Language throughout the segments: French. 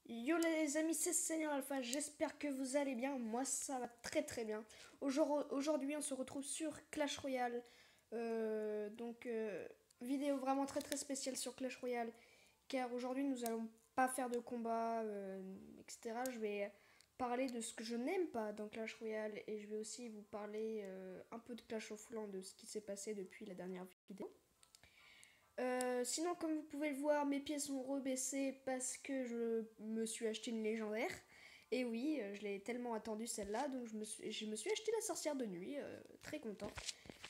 Yo les amis, c'est Seigneur Alpha, j'espère que vous allez bien, moi ça va très très bien. Aujourd'hui on se retrouve sur Clash Royale, vidéo vraiment très très spéciale sur Clash Royale, car aujourd'hui nous allons pas faire de combat, etc. Je vais parler de ce que je n'aime pas dans Clash Royale et je vais aussi vous parler un peu de Clash of Clans, de ce qui s'est passé depuis la dernière vidéo. Sinon, comme vous pouvez le voir, mes pieds sont rebaissés parce que je me suis acheté une légendaire. Et oui, je l'ai tellement attendue celle-là, donc je me suis acheté la sorcière de nuit, très content.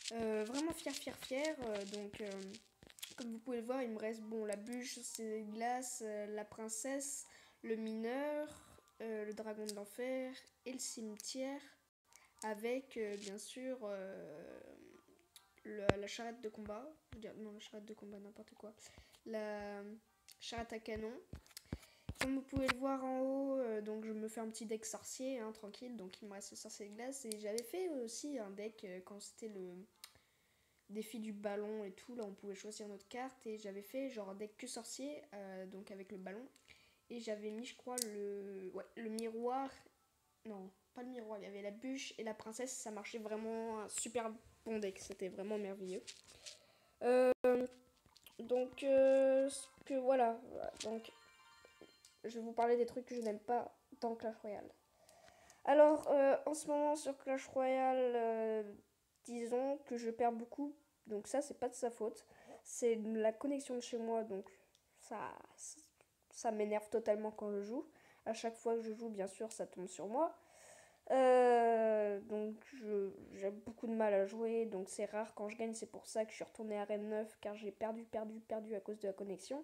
Vraiment fier, fier, fier. Comme vous pouvez le voir, il me reste bon la bûche, c'est glace, la princesse, le mineur, le dragon de l'enfer et le cimetière, avec bien sûr la charrette de combat. Je veux dire, non, la charrette de combat, n'importe quoi. La charrette à canon. Comme vous pouvez le voir en haut, donc je me fais un petit deck sorcier, hein, tranquille. Donc il me reste le sorcier de glace. Et j'avais fait aussi un deck quand c'était le défi du ballon et tout. Là, on pouvait choisir notre carte. Et j'avais fait genre un deck que sorcier, donc avec le ballon. Et j'avais mis, je crois, le miroir. Non, pas le miroir. Il y avait la bûche et la princesse. Ça marchait vraiment un super bon deck. C'était vraiment merveilleux. Euh, voilà. Donc, je vais vous parler des trucs que je n'aime pas dans Clash Royale. Alors, en ce moment sur Clash Royale, disons que je perds beaucoup. Donc ça, c'est pas de sa faute. C'est la connexion de chez moi. Donc ça, ça m'énerve totalement quand je joue. À chaque fois que je joue, bien sûr, ça tombe sur moi. J'ai beaucoup de mal à jouer. Donc c'est rare quand je gagne. C'est pour ça que je suis retournée à Arène 9. Car j'ai perdu à cause de la connexion.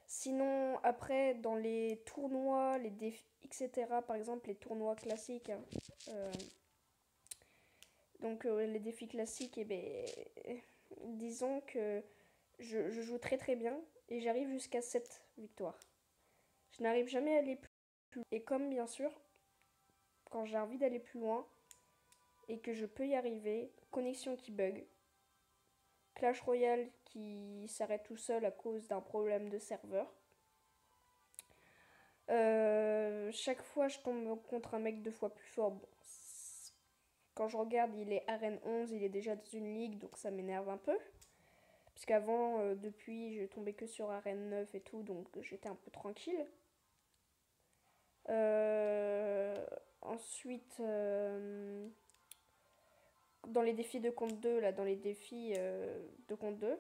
Sinon, après, dans les tournois, les défis, etc., par exemple, les tournois classiques, hein, euh, les défis classiques, eh ben, disons que je joue très très bien et j'arrive jusqu'à 7 victoires. Je n'arrive jamais à aller plus loin. Et comme bien sûr, quand j'ai envie d'aller plus loin et que je peux y arriver, connexion qui bug, Clash Royale qui s'arrête tout seul à cause d'un problème de serveur. Chaque fois, je tombe contre un mec deux fois plus fort. Bon, quand je regarde, il est arène 11, il est déjà dans une ligue, donc ça m'énerve un peu. Puisqu'avant, depuis, je tombais que sur arène 9 et tout, donc j'étais un peu tranquille. Euh, Ensuite, dans les défis de compte 2, là, dans les défis de compte 2,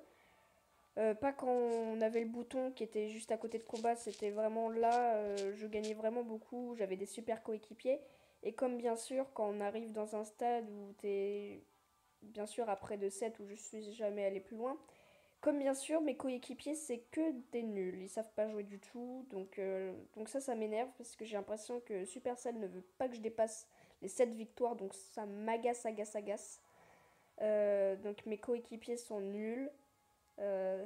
pas quand on avait le bouton qui était juste à côté de combat, c'était vraiment là, je gagnais vraiment beaucoup, j'avais des super coéquipiers. Et comme bien sûr, quand on arrive dans un stade où t'es bien sûr après de 7 où je suis jamais allé plus loin, comme bien sûr mes coéquipiers c'est que des nuls, ils savent pas jouer du tout, donc ça m'énerve parce que j'ai l'impression que Supercell ne veut pas que je dépasse les 7 victoires, donc ça m'agace, agace, agace. Donc mes coéquipiers sont nuls. Euh,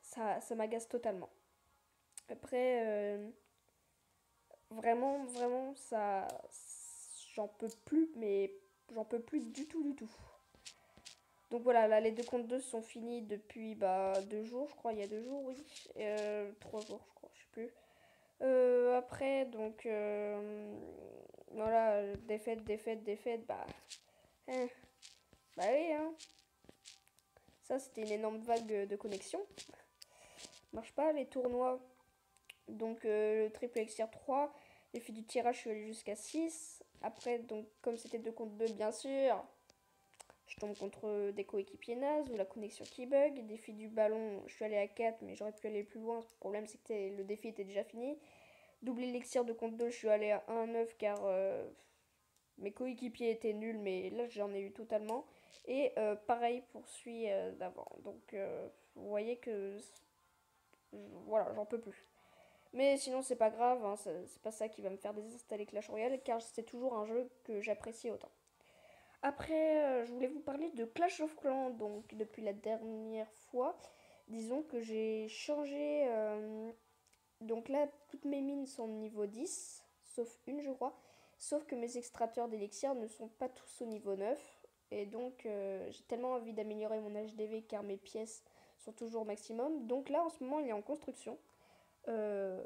ça m'agace totalement. Après, vraiment, j'en peux plus, mais j'en peux plus du tout, du tout. Donc voilà, là, les 2 contre 2 sont finis depuis 2 jours, je crois, il y a 2 jours, oui. 3 jours, je crois, je sais plus. Après, voilà, défaite, défaite, défaite, hein, bah oui, hein. Ça, c'était une énorme vague de connexion. Marche pas, les tournois. Le triple elixir 3, les filles du tirage, je suis allée jusqu'à 6. Après, donc comme c'était 2 contre 2, bien sûr, je tombe contre des coéquipiers nazes ou la connexion qui bug. Les défis du ballon, je suis allée à 4, mais j'aurais pu aller plus loin. Le problème, c'est que le défi était déjà fini. Double élixir 2 contre 2, je suis allée à 1,9 car mes coéquipiers étaient nuls, mais là, j'en ai eu totalement. Et pareil pour celui d'avant. Vous voyez que voilà, j'en peux plus. Mais sinon, c'est pas grave, hein, c'est pas ça qui va me faire désinstaller Clash Royale, car c'est toujours un jeu que j'apprécie autant. Après, je voulais vous parler de Clash of Clans, donc depuis la dernière fois. Disons que j'ai changé. Donc là, toutes mes mines sont niveau 10, sauf une, je crois. Sauf que mes extracteurs d'élixir ne sont pas tous au niveau 9. Et donc, j'ai tellement envie d'améliorer mon HDV car mes pièces sont toujours au maximum. Donc là, en ce moment, il est en construction. Euh,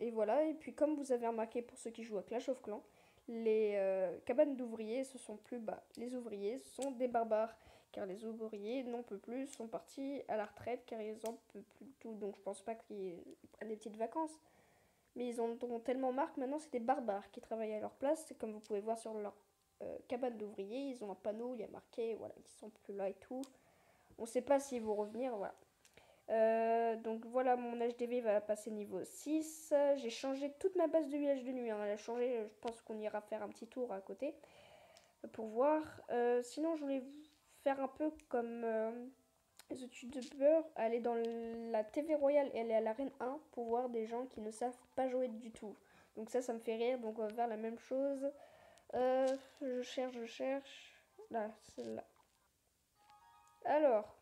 Et voilà, et puis comme vous avez remarqué pour ceux qui jouent à Clash of Clans, les cabanes d'ouvriers, ce sont plus bas. Les ouvriers sont des barbares, car les ouvriers n'en peuvent plus, sont partis à la retraite, car ils en peuvent plus du tout. Donc je pense pas qu'ils prennent des petites vacances. Mais ils en ont tellement marre que maintenant c'est des barbares qui travaillent à leur place. Comme vous pouvez voir sur leur cabane d'ouvriers, ils ont un panneau, il y a marqué voilà, qu'ils sont plus là et tout. On sait pas s'ils vont revenir, voilà. Donc voilà, mon HDV va passer niveau 6. J'ai changé toute ma base de village de nuit. Hein. Elle a changé, je pense qu'on ira faire un petit tour à côté pour voir. Sinon, je voulais faire un peu comme les youtubeurs, aller dans la TV Royale et aller à l'arène 1 pour voir des gens qui ne savent pas jouer du tout. Donc ça me fait rire, donc on va faire la même chose. Je cherche. Là, celle-là. Alors.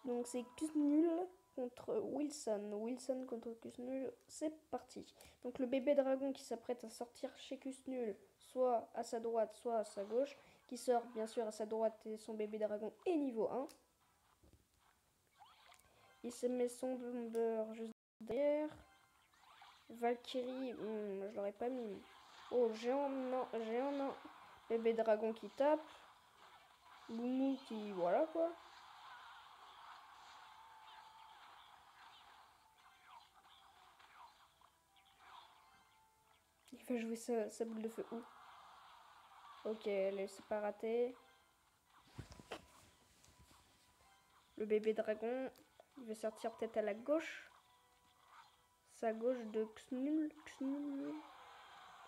Donc c'est Kusnul contre Wilson. Wilson contre Kusnul, c'est parti. Donc le bébé dragon qui s'apprête à sortir chez Kusnul, soit à sa droite, soit à sa gauche, qui sort bien sûr à sa droite et son bébé dragon est niveau 1. Il se met son bomber juste derrière. Valkyrie, je l'aurais pas mis. Oh, géant, non, géant, non. Bébé dragon qui tape. Boumou qui, voilà quoi. Il va jouer sa boule de feu où? Ok, c'est pas raté. Le bébé dragon, il va sortir peut-être à la gauche. Sa gauche de Xnul.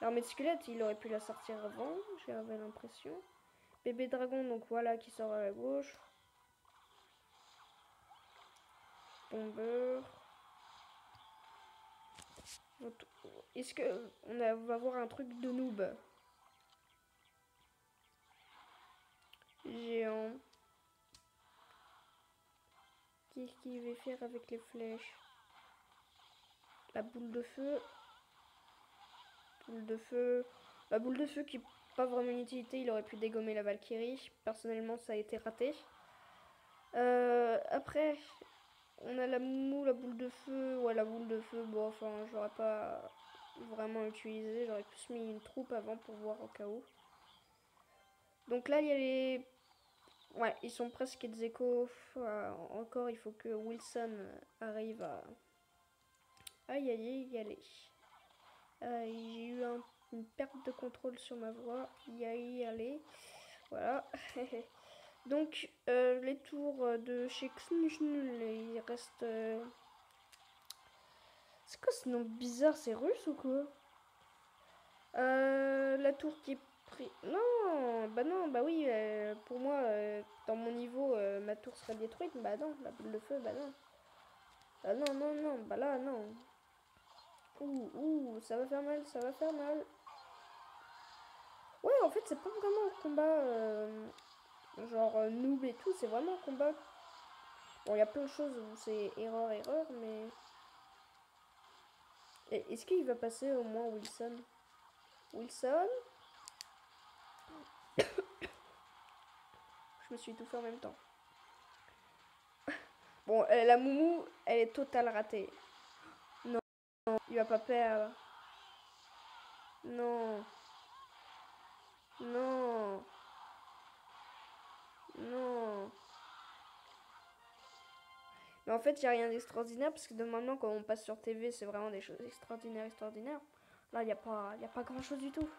L'armée de squelette, il aurait pu la sortir avant, j'avais l'impression. Bébé dragon, donc voilà, qui sort à la gauche. Bomber. Est-ce que on va voir un truc de noob? Géant. Qu'est-ce qu'il va faire avec les flèches? La boule de feu. Boule de feu. La boule de feu qui n'a pas vraiment une utilité, il aurait pu dégommer la Valkyrie. Personnellement, ça a été raté. Après, on a la moumou, la boule de feu. Ouais, la boule de feu, bon, enfin, j'aurais pas vraiment utilisé. J'aurais plus mis une troupe avant pour voir au cas où. Donc là, il y a les... Ouais, ils sont presque ex aequo. Encore, il faut que Wilson arrive à y aller. J'ai eu une perte de contrôle sur ma voix. Y aller. Voilà. Donc, les tours de chez Xnul, il reste... C'est quoi ce nom bizarre? C'est russe ou quoi? La tour qui est prise... Non, bah oui, pour moi, dans mon niveau, ma tour serait détruite. Bah non, la boule de feu, bah non. Bah non, bah là, non. Ouh, ça va faire mal, ça va faire mal. Ouais, en fait, c'est pas vraiment un combat genre noob et tout, c'est vraiment un combat. Bon, il y a plein de choses où c'est erreur, mais... Est-ce qu'il va passer au moins Wilson? Wilson? Je me suis étouffée en même temps. Bon, la moumou, elle est totale ratée. Non, il va pas perdre. Non. Non. Non. Mais en fait, il n'y a rien d'extraordinaire parce que normalement, quand on passe sur TV, c'est vraiment des choses extraordinaires. Là, il n'y a pas grand chose du tout.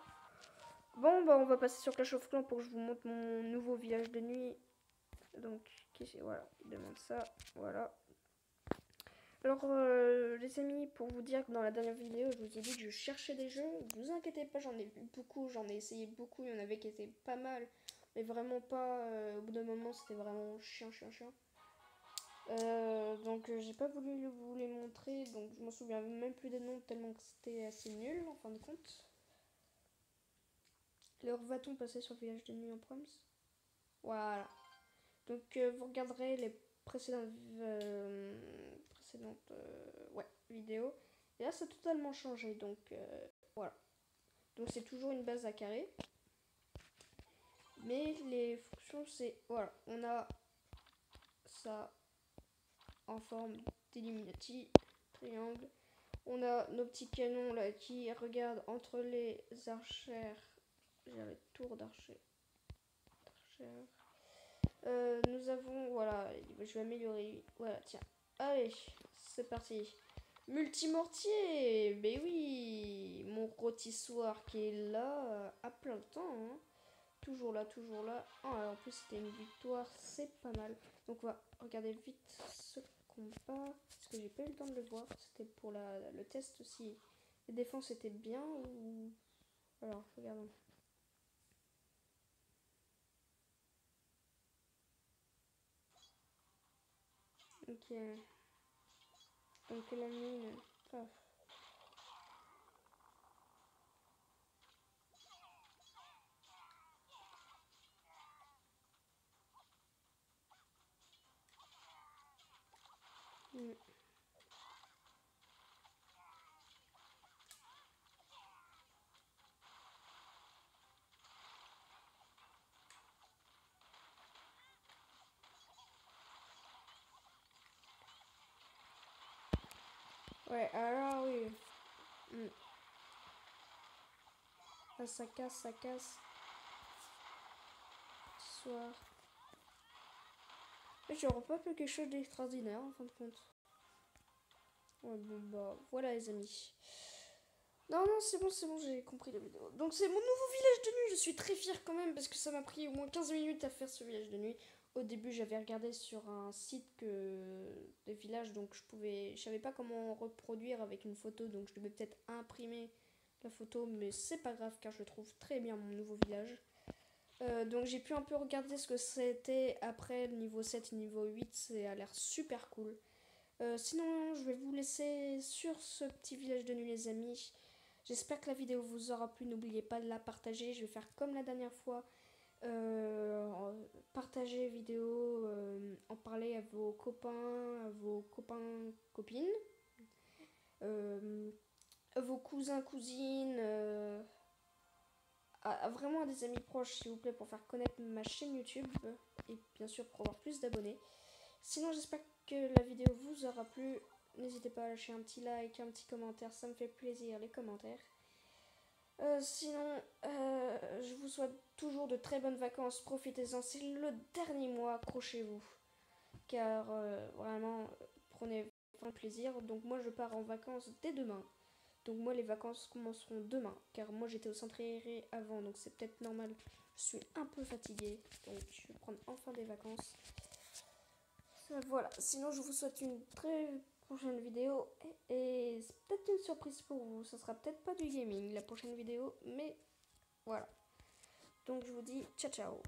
Bon, bah, on va passer sur Clash of Clans pour que je vous montre mon nouveau village de nuit. Donc, voilà, il demande ça. Voilà. Alors, les amis, pour vous dire que dans la dernière vidéo, je vous ai dit que je cherchais des jeux. Ne vous inquiétez pas, j'en ai vu beaucoup, j'en ai essayé beaucoup. Il y en avait qui étaient pas mal, mais vraiment pas. Au bout d'un moment, c'était vraiment chiant. Donc j'ai pas voulu vous les montrer, donc je m'en souviens même plus des noms tellement que c'était assez nul en fin de compte. Alors va-t-on passer sur le village de nuit en proms? Voilà. Donc vous regarderez les précédentes ouais, vidéos. Et là ça a totalement changé, donc voilà. Donc c'est toujours une base à carré. Mais les fonctions c'est... Voilà, on a ça. en forme d'Illuminati, triangle. On a nos petits canons là qui regardent entre les archères. J'ai les tours d'archères. Nous avons, voilà, je vais améliorer. Voilà, tiens. Allez, c'est parti. Multimortier, ben oui, mon rôtissoir qui est là à plein temps. Hein. Toujours là, toujours là. Oh, en plus, c'était une victoire, c'est pas mal. Donc, on va regarder vite ce combat. Parce que j'ai pas eu le temps de le voir. C'était pour le test aussi. Les défenses étaient bien ou. Alors, regardons. Ok. Donc, la mine. Paf. Mm. Ouais, alors oui. Mm. Là, ça casse, ça casse. Soir. Mais j'aurais pas fait quelque chose d'extraordinaire en fin de compte. Ouais, bon, bah, voilà les amis. Non, non, c'est bon, j'ai compris la vidéo. Donc c'est mon nouveau village de nuit, je suis très fière quand même parce que ça m'a pris au moins 15 minutes à faire ce village de nuit. Au début, j'avais regardé sur un site de village, donc je savais pas comment reproduire avec une photo, donc je devais peut-être imprimer la photo, mais c'est pas grave car je trouve très bien mon nouveau village. Donc j'ai pu un peu regarder ce que c'était après le niveau 7 et niveau 8, ça a l'air super cool. Sinon, je vais vous laisser sur ce petit village de nuit, les amis. J'espère que la vidéo vous aura plu. N'oubliez pas de la partager. Je vais faire comme la dernière fois. Partager vidéo, en parler à vos copains, copines, à vos cousins, cousines, vraiment à des amis proches, s'il vous plaît, pour faire connaître ma chaîne YouTube et bien sûr pour avoir plus d'abonnés. Sinon, j'espère que la vidéo vous aura plu. N'hésitez pas à lâcher un petit like, un petit commentaire, ça me fait plaisir les commentaires. Sinon, je vous souhaite toujours de très bonnes vacances. Profitez-en, c'est le dernier mois, accrochez-vous. Car vraiment, prenez vraiment plaisir. Donc moi, je pars en vacances dès demain. Donc moi, les vacances commenceront demain. Car moi, j'étais au centre aéré avant, donc c'est peut-être normal. Je suis un peu fatiguée, donc je vais prendre enfin des vacances. Voilà, sinon je vous souhaite une très prochaine vidéo et c'est peut-être une surprise pour vous. Ça sera peut-être pas du gaming la prochaine vidéo, mais voilà. Donc je vous dis ciao ciao.